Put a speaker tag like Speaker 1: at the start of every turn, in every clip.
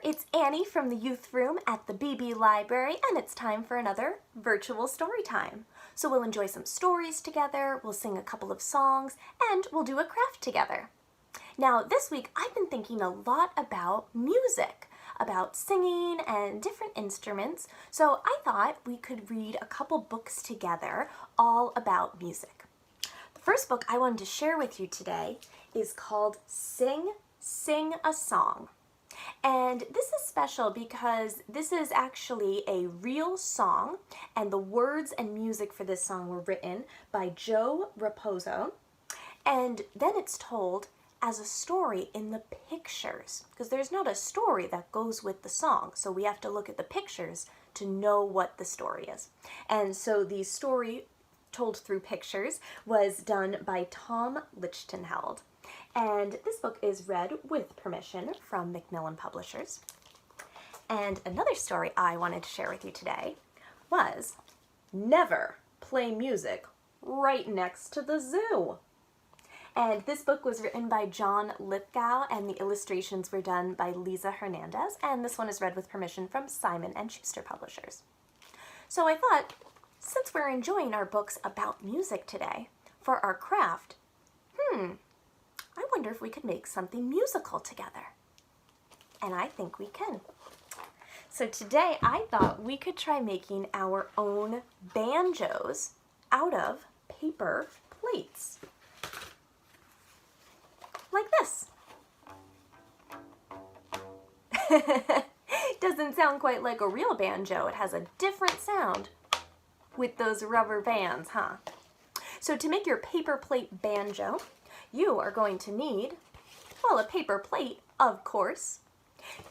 Speaker 1: it's Annie from the youth room at the BB Library, and it's time for another virtual story time. So we'll enjoy some stories together, we'll sing a couple of songs, and we'll do a craft together. Now this week I've been thinking a lot about music, about singing and different instruments, so I thought we could read a couple books together all about music. The first book I wanted to share with you today is called Sing a Song. And this is special because this is actually a real song, and the words and music for this song were written by Joe Raposo, and then it's told as a story in the pictures, because there's not a story that goes with the song, so we have to look at the pictures to know what the story is. And so the story told through pictures was done by Tom Lichtenheld. And this book is read with permission from Macmillan Publishers. And another story I wanted to share with you today was Never Play Music Right Next to the Zoo. And this book was written by John Lithgow, and the illustrations were done by Lisa Hernandez, and this one is read with permission from Simon & Schuster Publishers. So I thought, since we're enjoying our books about music today, for our craft, I wonder if we could make something musical together. And I think we can. So today I thought we could try making our own banjos out of paper plates. Like this. Doesn't sound quite like a real banjo. It has a different sound with those rubber bands, huh? So to make your paper plate banjo, you are going to need, well, a paper plate, of course.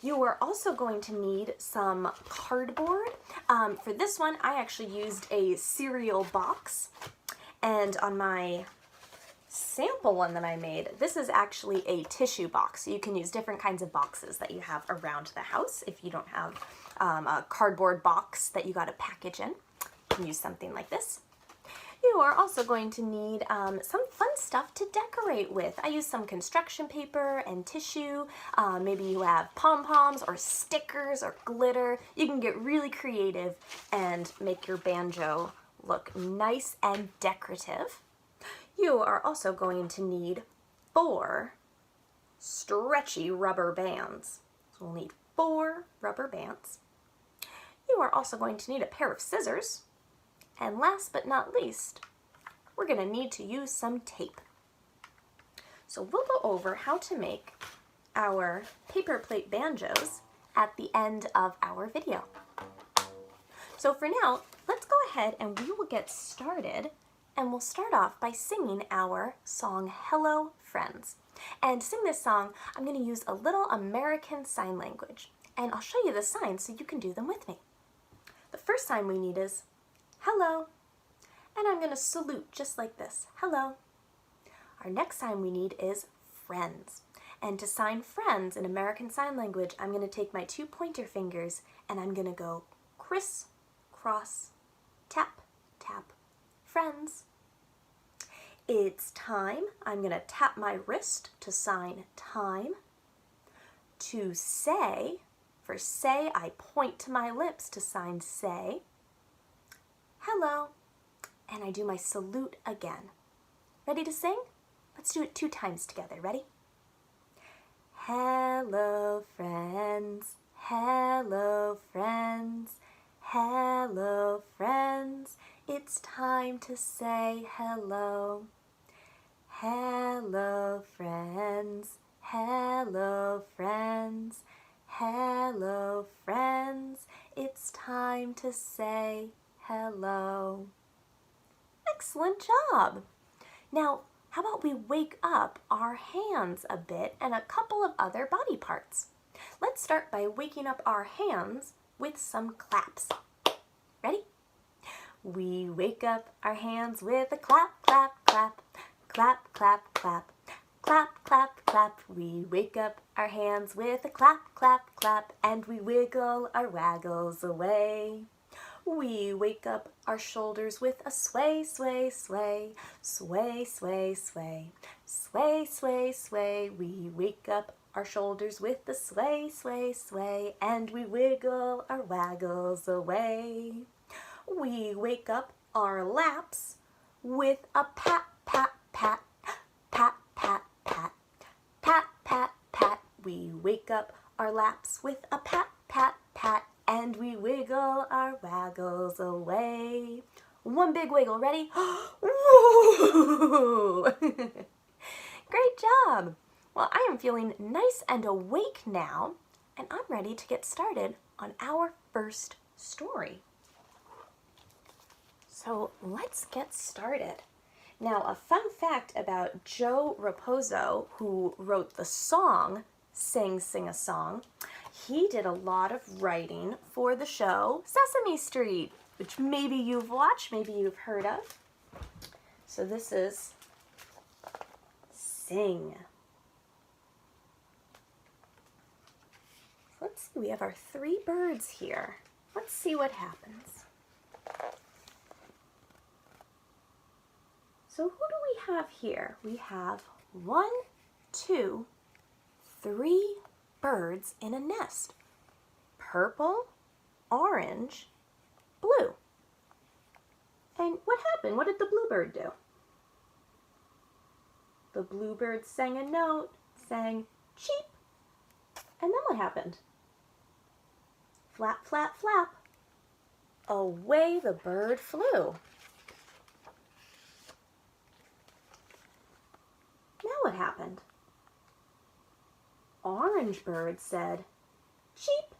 Speaker 1: You are also going to need some cardboard. For this one, I actually used a cereal box. And on my sample one that I made, this is actually a tissue box. So you can use different kinds of boxes that you have around the house. If you don't have a cardboard box that you got to package in, you can use something like this. You are also going to need some fun stuff to decorate with. I used some construction paper and tissue. Maybe you have pom-poms or stickers or glitter. You can get really creative and make your banjo look nice and decorative. You are also going to need 4 stretchy rubber bands. So we'll need 4 rubber bands. You are also going to need a pair of scissors. And last but not least, we're going to need to use some tape. So we'll go over how to make our paper plate banjos at the end of our video. So for now, let's go ahead and we will get started, and we'll start off by singing our song, Hello Friends. And to sing this song, I'm going to use a little American Sign Language, and I'll show you the signs so you can do them with me. The first sign we need is hello, and I'm going to salute just like this, hello. Our next sign we need is friends, and to sign friends in American Sign Language, I'm going to take my 2 pointer fingers and I'm going to go criss, cross, tap, tap, friends. It's time. I'm going to tap my wrist to sign time. To say, for say, I point to my lips to sign say. Hello, and I do my salute again. Ready to sing? Let's do it 2 times together. Ready? Hello, friends. Hello, friends. Hello, friends. It's time to say hello. Hello, friends. Hello, friends. Hello, friends. It's time to say hello. Excellent job. Now, how about we wake up our hands a bit and a couple of other body parts? Let's start by waking up our hands with some claps. Ready? We wake up our hands with a clap, clap, clap, clap, clap, clap, clap, clap, clap. We wake up our hands with a clap, clap, clap, and we wiggle our waggles away. We wake up our shoulders with a sway, sway, sway, sway, sway, sway, sway, sway, sway. We wake up our shoulders with the sway, sway, sway, and we wiggle our waggles away. We wake up our laps with a pat, pat, pat, pat, pat, pat, pat, pat, pat. We wake up our laps with a pat, pat, pat, and we wiggle our waggles away. One big wiggle, ready? Woo! Great job! Well, I am feeling nice and awake now, and I'm ready to get started on our first story. So let's get started. Now, a fun fact about Joe Raposo, who wrote the song Sing, Sing a Song, he did a lot of writing for the show Sesame Street, which maybe you've watched, maybe you've heard of. So this is Sing. Let's see, we have our 3 birds here. Let's see what happens. So who do we have here? We have 1, 2, 3 birds in a nest. Purple, orange, blue. And what happened? What did the bluebird do? The bluebird sang a note, sang cheep. And then what happened? Flap, flap, flap. Away the bird flew. Now what happened? Orange bird said cheep.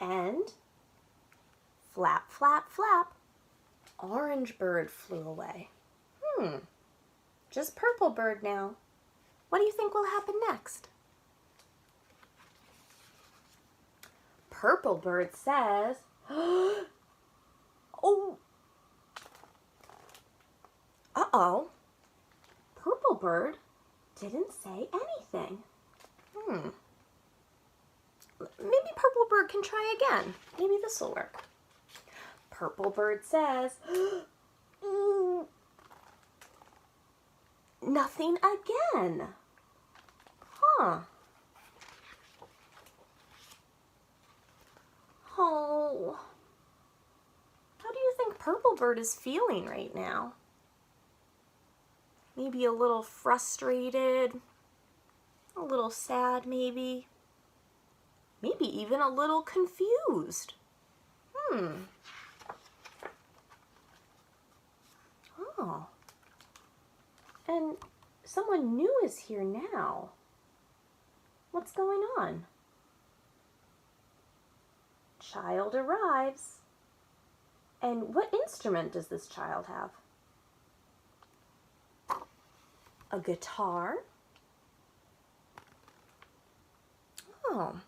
Speaker 1: And flap, flap, flap. Orange bird flew away. Just purple bird now. What do you think will happen next? Purple bird says, oh, uh-oh, purple bird didn't say anything. Maybe purple bird can try again. Maybe this will work. Purple bird says, nothing again. Oh, how do you think purple bird is feeling right now? Maybe a little frustrated, a little sad maybe. Maybe even a little confused. Oh. And someone new is here now. What's going on? Child arrives. And what instrument does this child have? A guitar? Oh.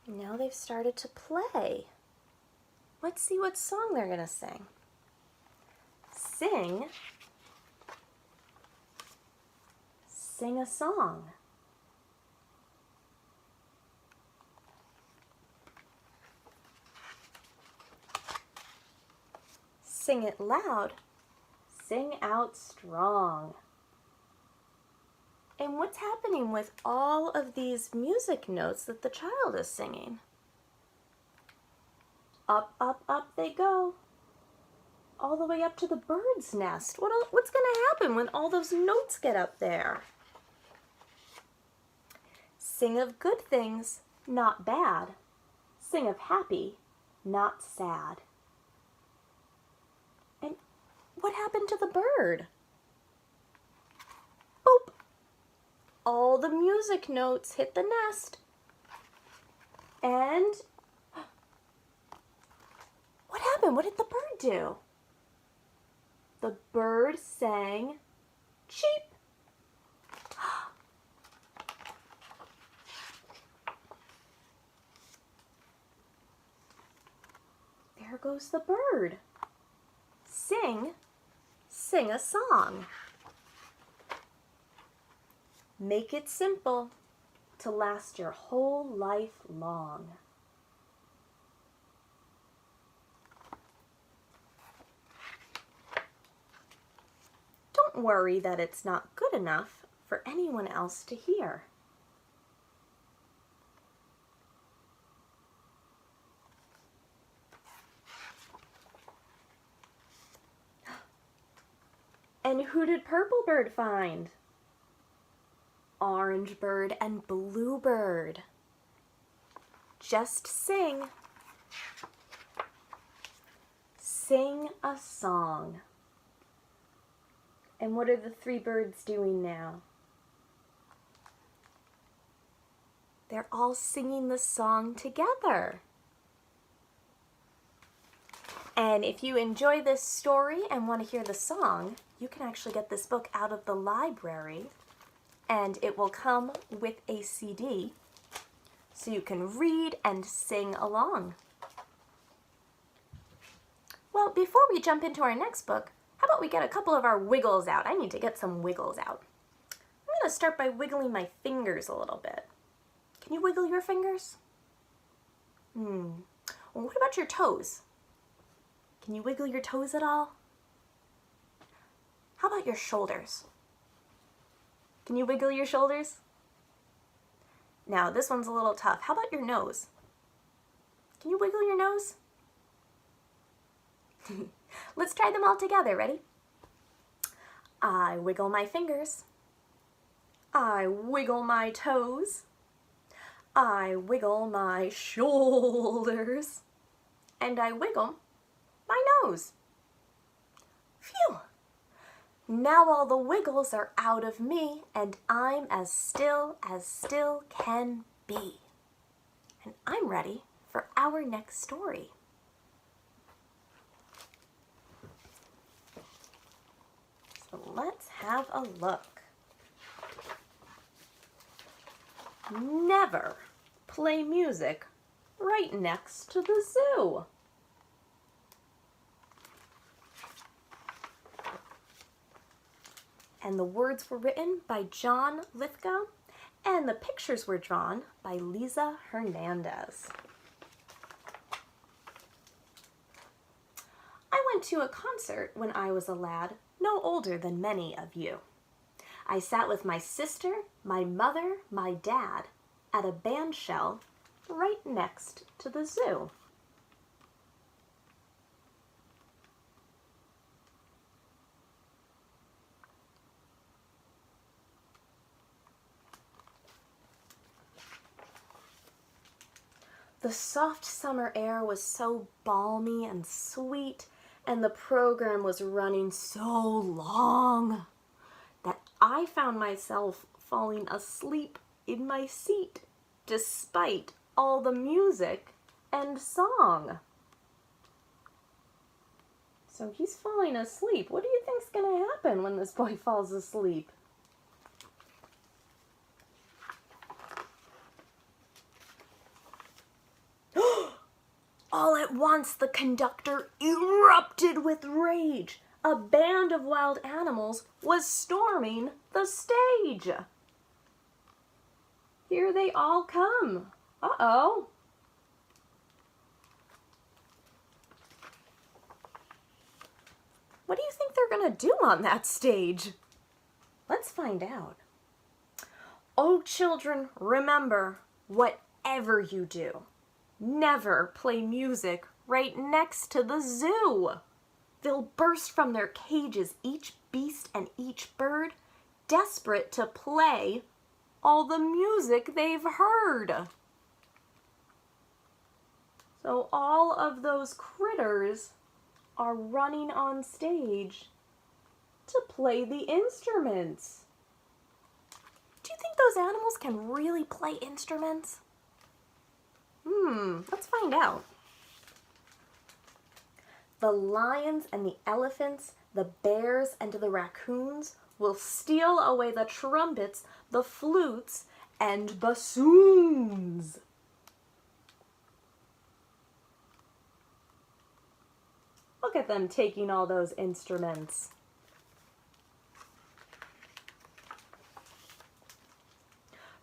Speaker 1: Now they've started to play. Let's see what song they're going to sing. Sing. Sing a song. Sing it loud. Sing out strong. And what's happening with all of these music notes that the child is singing? Up, up, up they go. All the way up to the bird's nest. What's going to happen when all those notes get up there? Sing of good things, not bad. Sing of happy, not sad. And what happened to the bird? Boop! All the music notes hit the nest. And what happened? What did the bird do? The bird sang cheep. There goes the bird. Sing, sing a song. Make it simple to last your whole life long. Don't worry that it's not good enough for anyone else to hear. And who did Purple Bird find? Orange Bird and Blue Bird. Just sing. Sing a song. And what are the three birds doing now? They're all singing the song together. And if you enjoy this story and want to hear the song, you can actually get this book out of the library, and it will come with a CD, so you can read and sing along. Well, before we jump into our next book, how about we get a couple of our wiggles out? I need to get some wiggles out. I'm going to start by wiggling my fingers a little bit. Can you wiggle your fingers? Well, what about your toes? Can you wiggle your toes at all? How about your shoulders? Can you wiggle your shoulders? Now, this one's a little tough. How about your nose? Can you wiggle your nose? Let's try them all together. Ready? I wiggle my fingers. I wiggle my toes. I wiggle my shoulders. And I wiggle my nose. Phew! Now all the wiggles are out of me, and I'm as still can be. And I'm ready for our next story. So let's have a look. Never play music right next to the zoo. And the words were written by John Lithgow, and the pictures were drawn by Lisa Hernandez. I went to a concert when I was a lad, no older than many of you. I sat with my sister, my mother, my dad, at a band shell right next to the zoo. The soft summer air was so balmy and sweet, and the program was running so long that I found myself falling asleep in my seat despite all the music and song. So he's falling asleep. What do you think's going to happen when this boy falls asleep? All at once, the conductor erupted with rage. A band of wild animals was storming the stage. Here they all come. Uh-oh. What do you think they're going to do on that stage? Let's find out. Oh, children, remember, whatever you do, never play music right next to the zoo. They'll burst from their cages, each beast and each bird, desperate to play all the music they've heard. So all of those critters are running on stage to play the instruments. Do you think those animals can really play instruments? Let's find out. The lions and the elephants, the bears and the raccoons will steal away the trumpets, the flutes, and bassoons. Look at them taking all those instruments.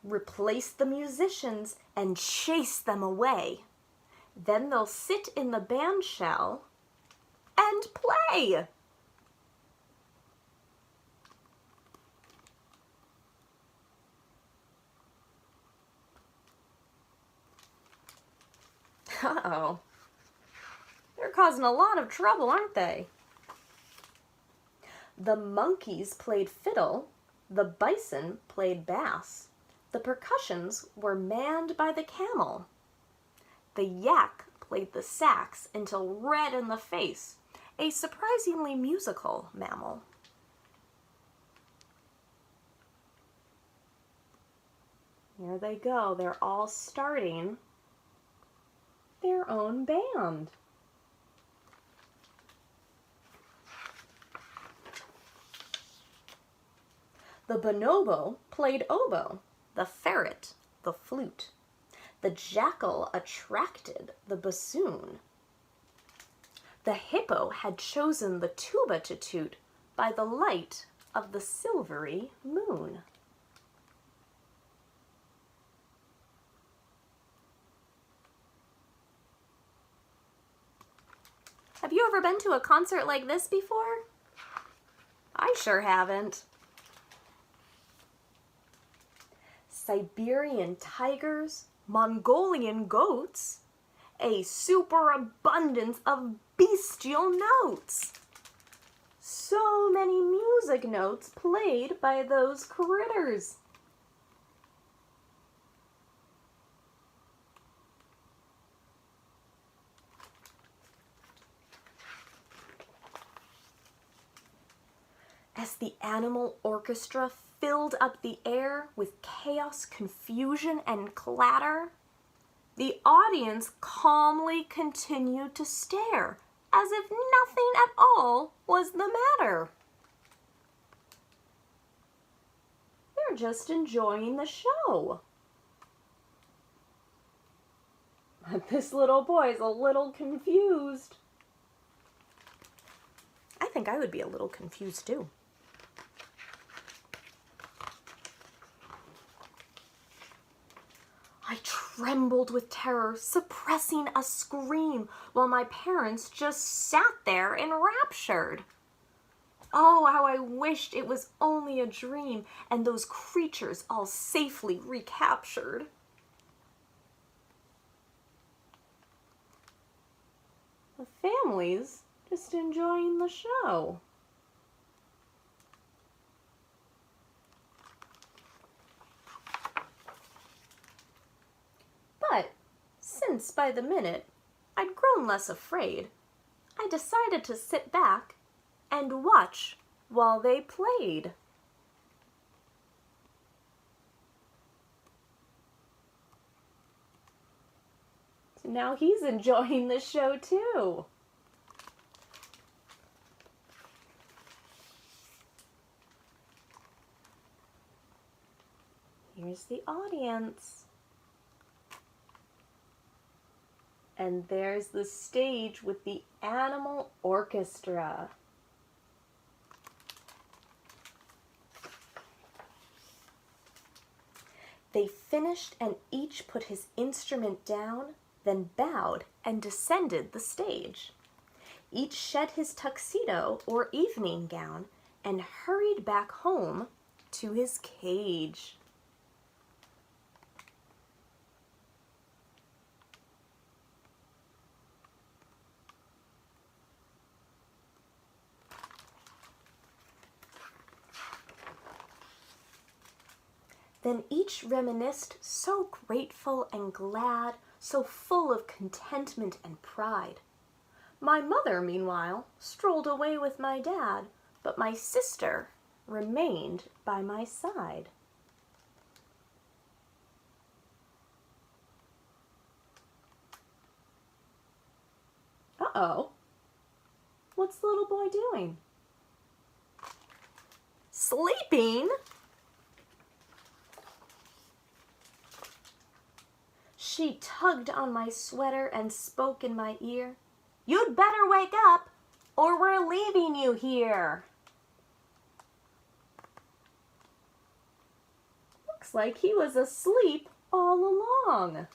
Speaker 1: Replace the musicians and chase them away. Then they'll sit in the band shell and play. Uh-oh. They're causing a lot of trouble, aren't they? The monkeys played fiddle, the bison played bass. The percussions were manned by the camel. The yak played the sax until red in the face, a surprisingly musical mammal. Here they go, they're all starting their own band. The bonobo played oboe, the ferret the flute. The jackal attracted the bassoon. The hippo had chosen the tuba to toot by the light of the silvery moon. Have you ever been to a concert like this before? I sure haven't. Siberian tigers, Mongolian goats, a superabundance of bestial notes. So many music notes played by those critters. As the animal orchestra filled up the air with chaos, confusion, and clatter, the audience calmly continued to stare, as if nothing at all was the matter. They're just enjoying the show. But this little boy is a little confused. I think I would be a little confused too. I trembled with terror, suppressing a scream, while my parents just sat there enraptured. Oh, how I wished it was only a dream, and those creatures all safely recaptured. The family's just enjoying the show. But since by the minute I'd grown less afraid, I decided to sit back and watch while they played. So now he's enjoying the show too. Here's the audience. And there's the stage with the animal orchestra. They finished and each put his instrument down, then bowed and descended the stage. Each shed his tuxedo or evening gown and hurried back home to his cage. Then each reminisced, so grateful and glad, so full of contentment and pride. My mother, meanwhile, strolled away with my dad, but my sister remained by my side. Uh-oh. What's the little boy doing? Sleeping? She tugged on my sweater and spoke in my ear. "You'd better wake up, or we're leaving you here." Looks like he was asleep all along.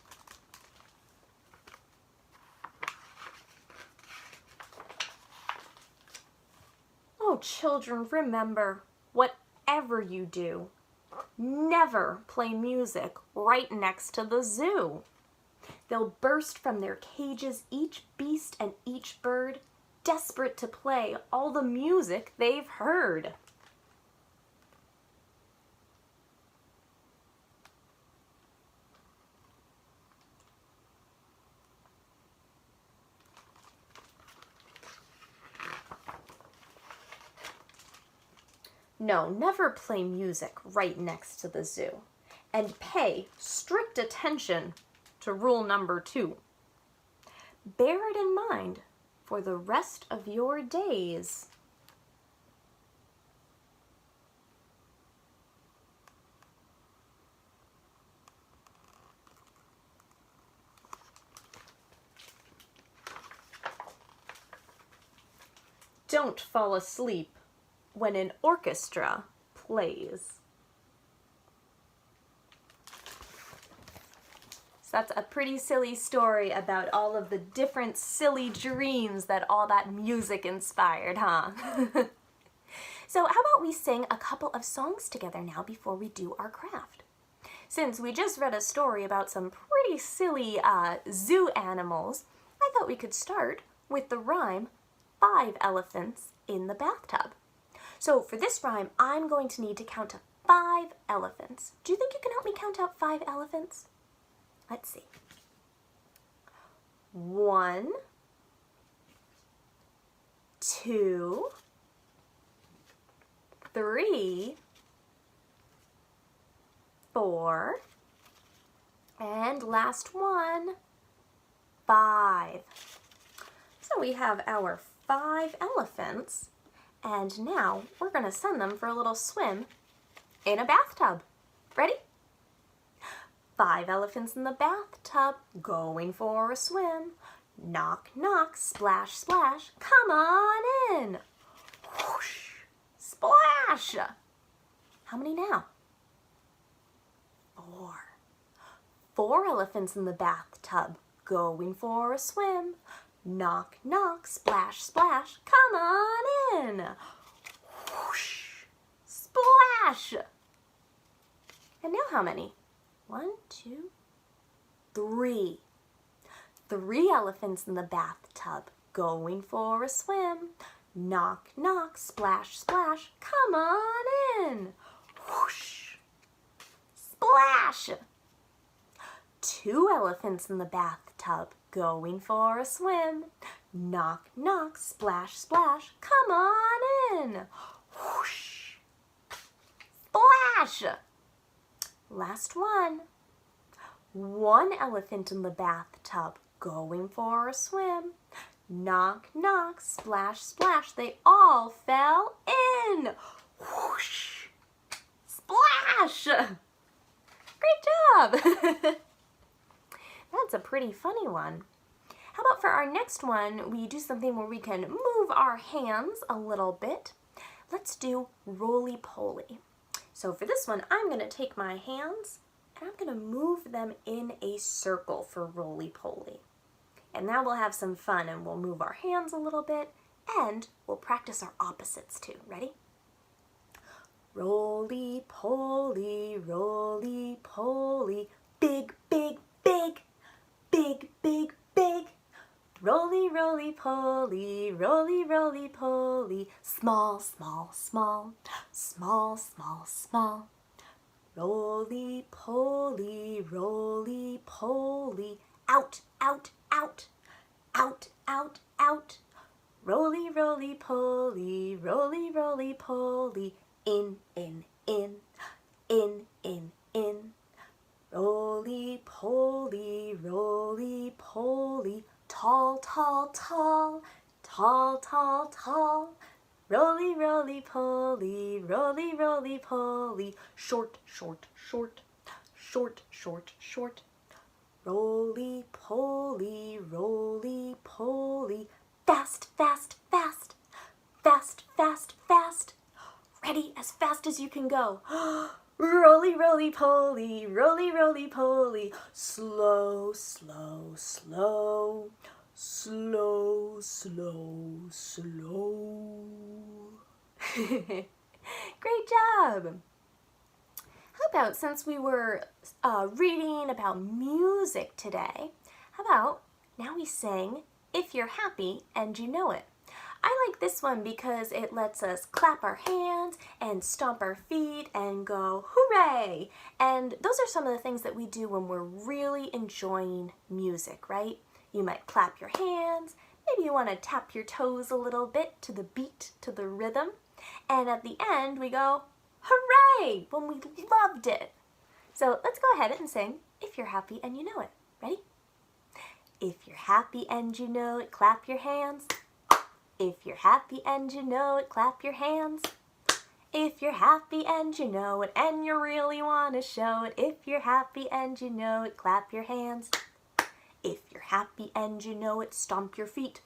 Speaker 1: Oh, children, remember, whatever you do, never play music right next to the zoo. They'll burst from their cages, each beast and each bird, desperate to play all the music they've heard. No, never play music right next to the zoo. And pay strict attention to rule number 2. Bear it in mind for the rest of your days. Don't fall asleep when an orchestra plays. So that's a pretty silly story about all of the different silly dreams that all that music inspired, huh? So how about we sing a couple of songs together now before we do our craft? Since we just read a story about some pretty silly zoo animals, I thought we could start with the rhyme 5 elephants in the bathtub. So for this rhyme, I'm going to need to count to 5 elephants. Do you think you can help me count out 5 elephants? Let's see. 1, 2, 3, 4, and last one, 5. So we have our 5 elephants, and now we're going to send them for a little swim in a bathtub. Ready? 5 elephants in the bathtub, going for a swim. Knock, knock, splash, splash, come on in. Whoosh, splash. How many now? 4. 4 elephants in the bathtub, going for a swim. Knock, knock, splash, splash, come on in. Whoosh, splash. And now how many? 1, 2, 3. 3 elephants in the bathtub, going for a swim. Knock, knock, splash, splash, come on in. Whoosh, splash. 2 elephants in the bathtub, going for a swim. Knock, knock, splash, splash, come on in. Whoosh, splash. Last one. 1 elephant in the bathtub, going for a swim. Knock, knock, splash, splash, they all fell in. Whoosh, splash. Great job. That's a pretty funny one. How about for our next one, we do something where we can move our hands a little bit. Let's do Roly-Poly. So for this one, I'm going to take my hands and I'm going to move them in a circle for Roly-Poly. And now we'll have some fun and we'll move our hands a little bit and we'll practice our opposites too. Ready? Roly-Poly, roly-poly, big, big, big, big, big, big. Roly, roly-poly, roly, roly-poly, small, small, small, small, small, small. Roly-poly, roly-poly, out, out, out, out, out, out. Roly, roly-poly, roly, roly-poly, in, in, in, in, in, in. Roly-poly, roly-poly, tall, tall, tall, tall, tall, tall. Roly, roly-poly, roly, roly-poly, short, short, short, short, short, short. Roly-poly, roly-poly, fast, fast, fast, fast, fast, fast. Ready as fast as you can go. Roly, roly-poly, roly, roly-poly, slow, slow, slow, slow, slow, slow. Great job! How about, since we were reading about music today, How about now we sing If You're Happy and You Know It. I like this one because it lets us clap our hands and stomp our feet and go hooray. And those are some of the things that we do when we're really enjoying music, right? You might clap your hands, maybe you want to tap your toes a little bit to the beat, to the rhythm. And at the end we go hooray when we loved it. So let's go ahead and sing If You're Happy and You Know It. Ready? If you're happy and you know it, clap your hands. If you're happy and you know it, clap your hands. If you're happy and you know it, and you really want to show it, if you're happy and you know it, clap your hands. If you're happy and you know it, stomp your feet.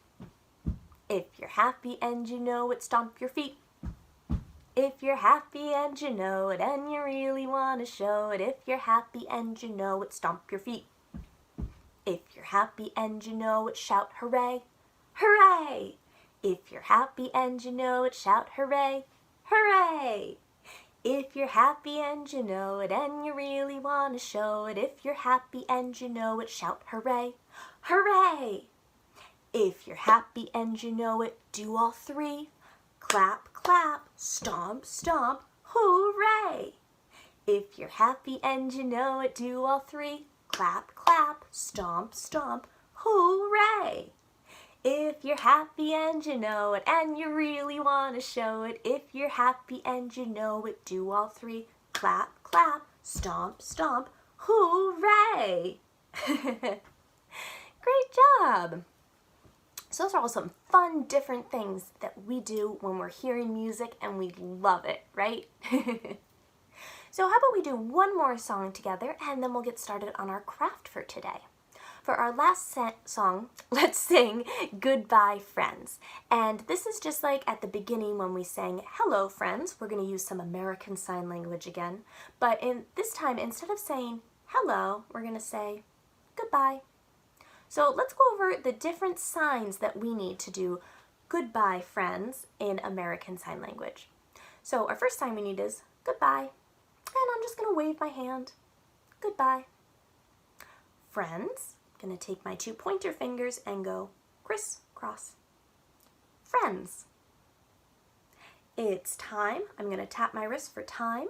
Speaker 1: If you're happy and you know it, stomp your feet. If you're happy and you know it, and you really want to show it, if you're happy and you know it, stomp your feet. If you're happy and you know it, shout hooray, hooray! If you're happy and you know it, shout hooray, hooray! If you're happy and you know it, and you really want to show it, if you're happy and you know it, shout hooray, hooray! If you're happy and you know it, do all three. Clap, clap, stomp, stomp, hooray! If you're happy and you know it, do all three. Clap, clap, stomp, stomp, hooray! If you're happy and you know it, and you really want to show it, if you're happy and you know it, do all three. Clap, clap, stomp, stomp, hooray! Great job! So those are all some fun, different things that we do when we're hearing music and we love it, right? So how about we do one more song together and then we'll get started on our craft for today. For our last song, let's sing Goodbye Friends. And this is just like at the beginning when we sang Hello Friends. We're going to use some American Sign Language again. But this time, instead of saying hello, we're going to say goodbye. So let's go over the different signs that we need to do Goodbye Friends in American Sign Language. So our first sign we need is goodbye. And I'm just going to wave my hand. Goodbye. Friends. I'm going to take my 2 pointer fingers and go crisscross. Friends. It's time. I'm going to tap my wrist for time.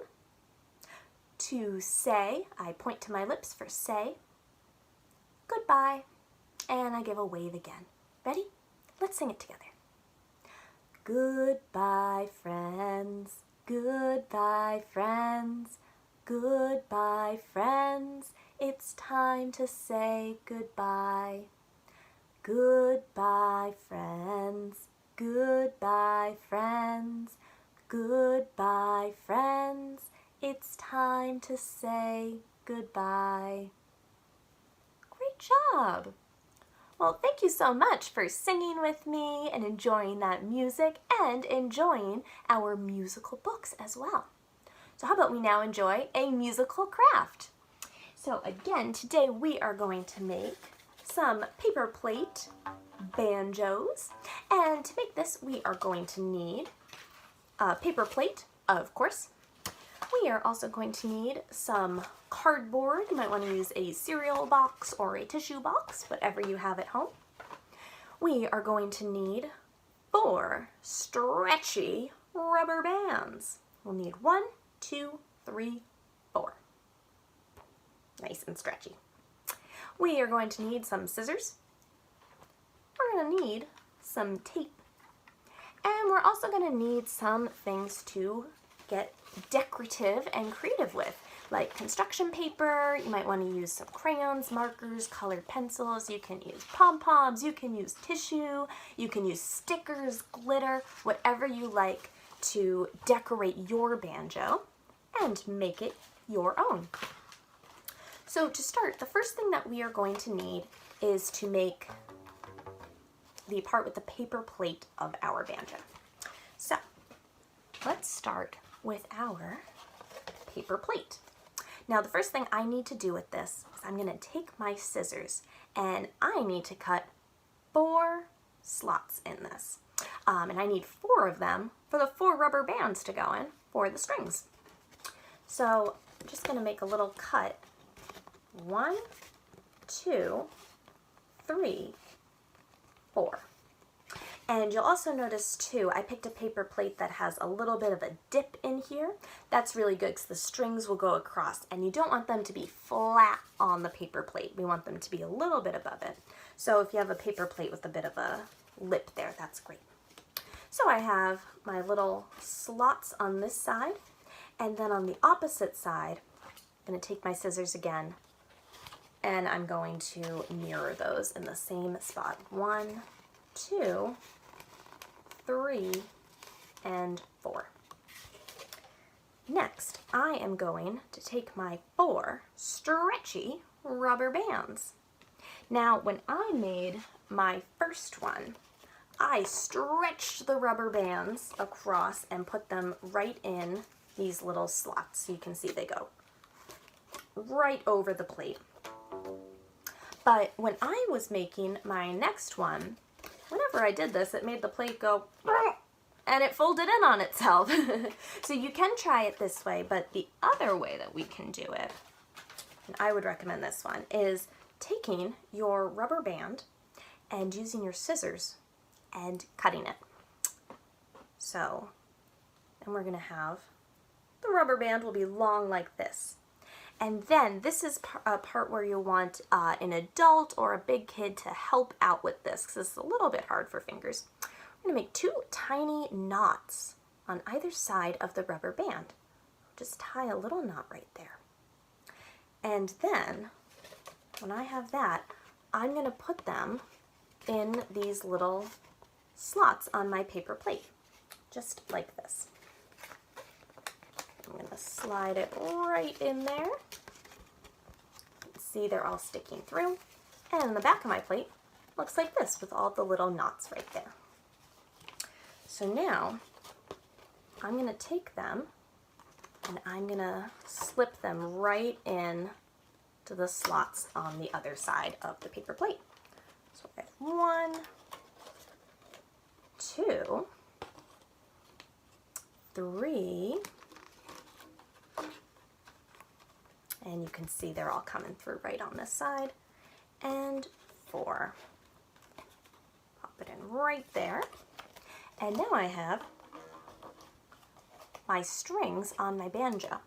Speaker 1: To say, I point to my lips for say. Goodbye. And I give a wave again. Ready? Let's sing it together. Goodbye, friends. Goodbye, friends. Goodbye, friends. It's time to say goodbye. Goodbye, friends. Goodbye, friends. Goodbye, friends. It's time to say goodbye. Great job! Well, thank you so much for singing with me and enjoying that music and enjoying our musical books as well. So how about we now enjoy a musical craft? So again, today we are going to make some paper plate banjos. And to make this, we are going to need a paper plate, of course. We are also going to need some cardboard. You might want to use a cereal box or a tissue box, whatever you have at home. We are going to need 4 stretchy rubber bands. We'll need 1, 2, 3, 4. Nice and stretchy. We are going to need some scissors. We're going to need some tape. And we're also going to need some things to get decorative and creative with, like construction paper. You might want to use some crayons, markers, colored pencils. You can use pom-poms, you can use tissue, you can use stickers, glitter, whatever you like to decorate your banjo and make it your own. So to start, the first thing that we are going to need is to make the part with the paper plate of our banjo. So let's start with our paper plate. Now the first thing I need to do with this is I'm going to take my scissors and I need to cut 4 slots in this. And I need 4 of them for the 4 rubber bands to go in for the strings. So I'm just going to make a little cut. 1, 2, 3, 4. And you'll also notice too, I picked a paper plate that has a little bit of a dip in here. That's really good because the strings will go across, and you don't want them to be flat on the paper plate. We want them to be a little bit above it. So if you have a paper plate with a bit of a lip there, that's great. So I have my little slots on this side, and then on the opposite side, I'm going to take my scissors again, and I'm going to mirror those in the same spot. 1, 2, 3, and 4. Next, I am going to take my 4 stretchy rubber bands. Now, when I made my first one, I stretched the rubber bands across and put them right in these little slots. So you can see they go right over the plate. But when I was making my next one, whenever I did this, it made the plate go and it folded in on itself. So you can try it this way, but the other way that we can do it, and I would recommend this one, is taking your rubber band and using your scissors and cutting it. So, and we're gonna have, the rubber band will be long like this. And then this is a part where you want an adult or a big kid to help out with this, because it's a little bit hard for fingers. We're going to make 2 tiny knots on either side of the rubber band. Just tie a little knot right there. And then, when I have that, I'm going to put them in these little slots on my paper plate, just like this. I'm going to slide it right in there. See, they're all sticking through. And the back of my plate looks like this with all the little knots right there. So now I'm going to take them and I'm going to slip them right in to the slots on the other side of the paper plate. So I have 1, 2, 3, and you can see they're all coming through right on this side, and 4. Pop it in right there. And now I have my strings on my banjo.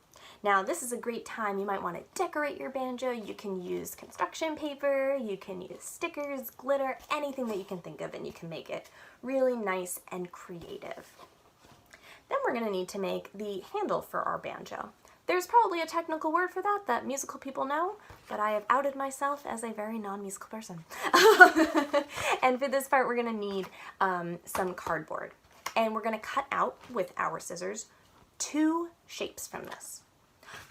Speaker 1: Now this is a great time, you might want to decorate your banjo. You can use construction paper, you can use stickers, glitter, anything that you can think of, and you can make it really nice and creative. Then we're going to need to make the handle for our banjo. There's probably a technical word for that that musical people know, but I have outed myself as a very non-musical person. And for this part, we're going to need some cardboard. And we're going to cut out, with our scissors, 2 shapes from this.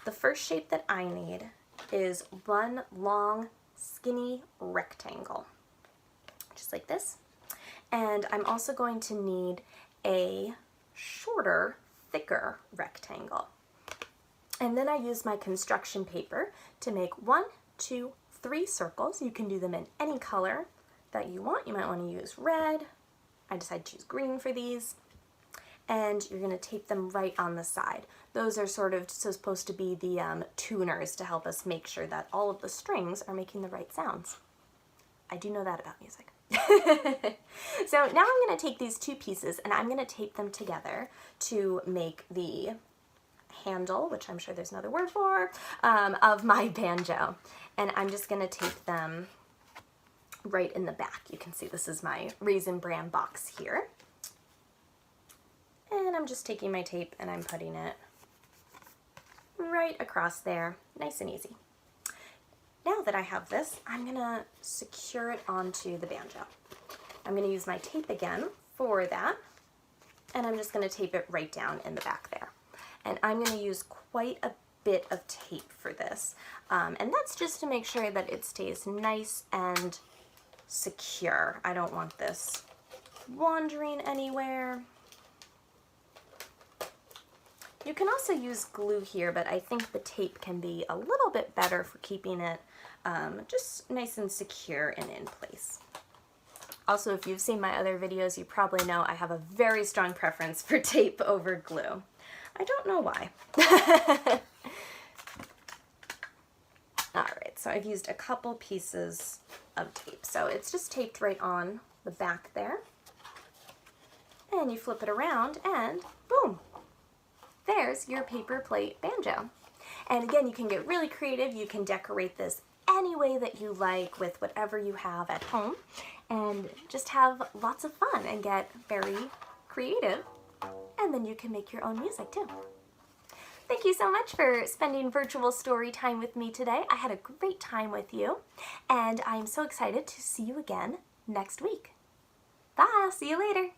Speaker 1: The first shape that I need is one long, skinny rectangle, just like this. And I'm also going to need a shorter, thicker rectangle. And then I use my construction paper to make 1, 2, 3 circles. You can do them in any color that you want. You might want to use red. I decided to choose green for these. And you're going to tape them right on the side. Those are sort of supposed to be the tuners to help us make sure that all of the strings are making the right sounds. I do know that about music. So now I'm going to take these 2 pieces and I'm going to tape them together to make the handle, which I'm sure there's another word for, of my banjo. And I'm just going to tape them right in the back. You can see this is my Raisin Bran box here. And I'm just taking my tape and I'm putting it right across there, nice and easy. Now that I have this, I'm going to secure it onto the banjo. I'm going to use my tape again for that, and I'm just going to tape it right down in the back there. And I'm going to use quite a bit of tape for this, and that's just to make sure that it stays nice and secure. I don't want this wandering anywhere. You can also use glue here, but I think the tape can be a little bit better for keeping it just nice and secure and in place. Also, if you've seen my other videos, you probably know I have a very strong preference for tape over glue. I don't know why. All right, so I've used a couple pieces of tape. So it's just taped right on the back there. And you flip it around and boom, there's your paper plate banjo. And again, you can get really creative. You can decorate this any way that you like with whatever you have at home and just have lots of fun and get very creative. And then you can make your own music too. Thank you so much for spending virtual story time with me today. I had a great time with you, and I'm so excited to see you again next week. Bye, I'll see you later.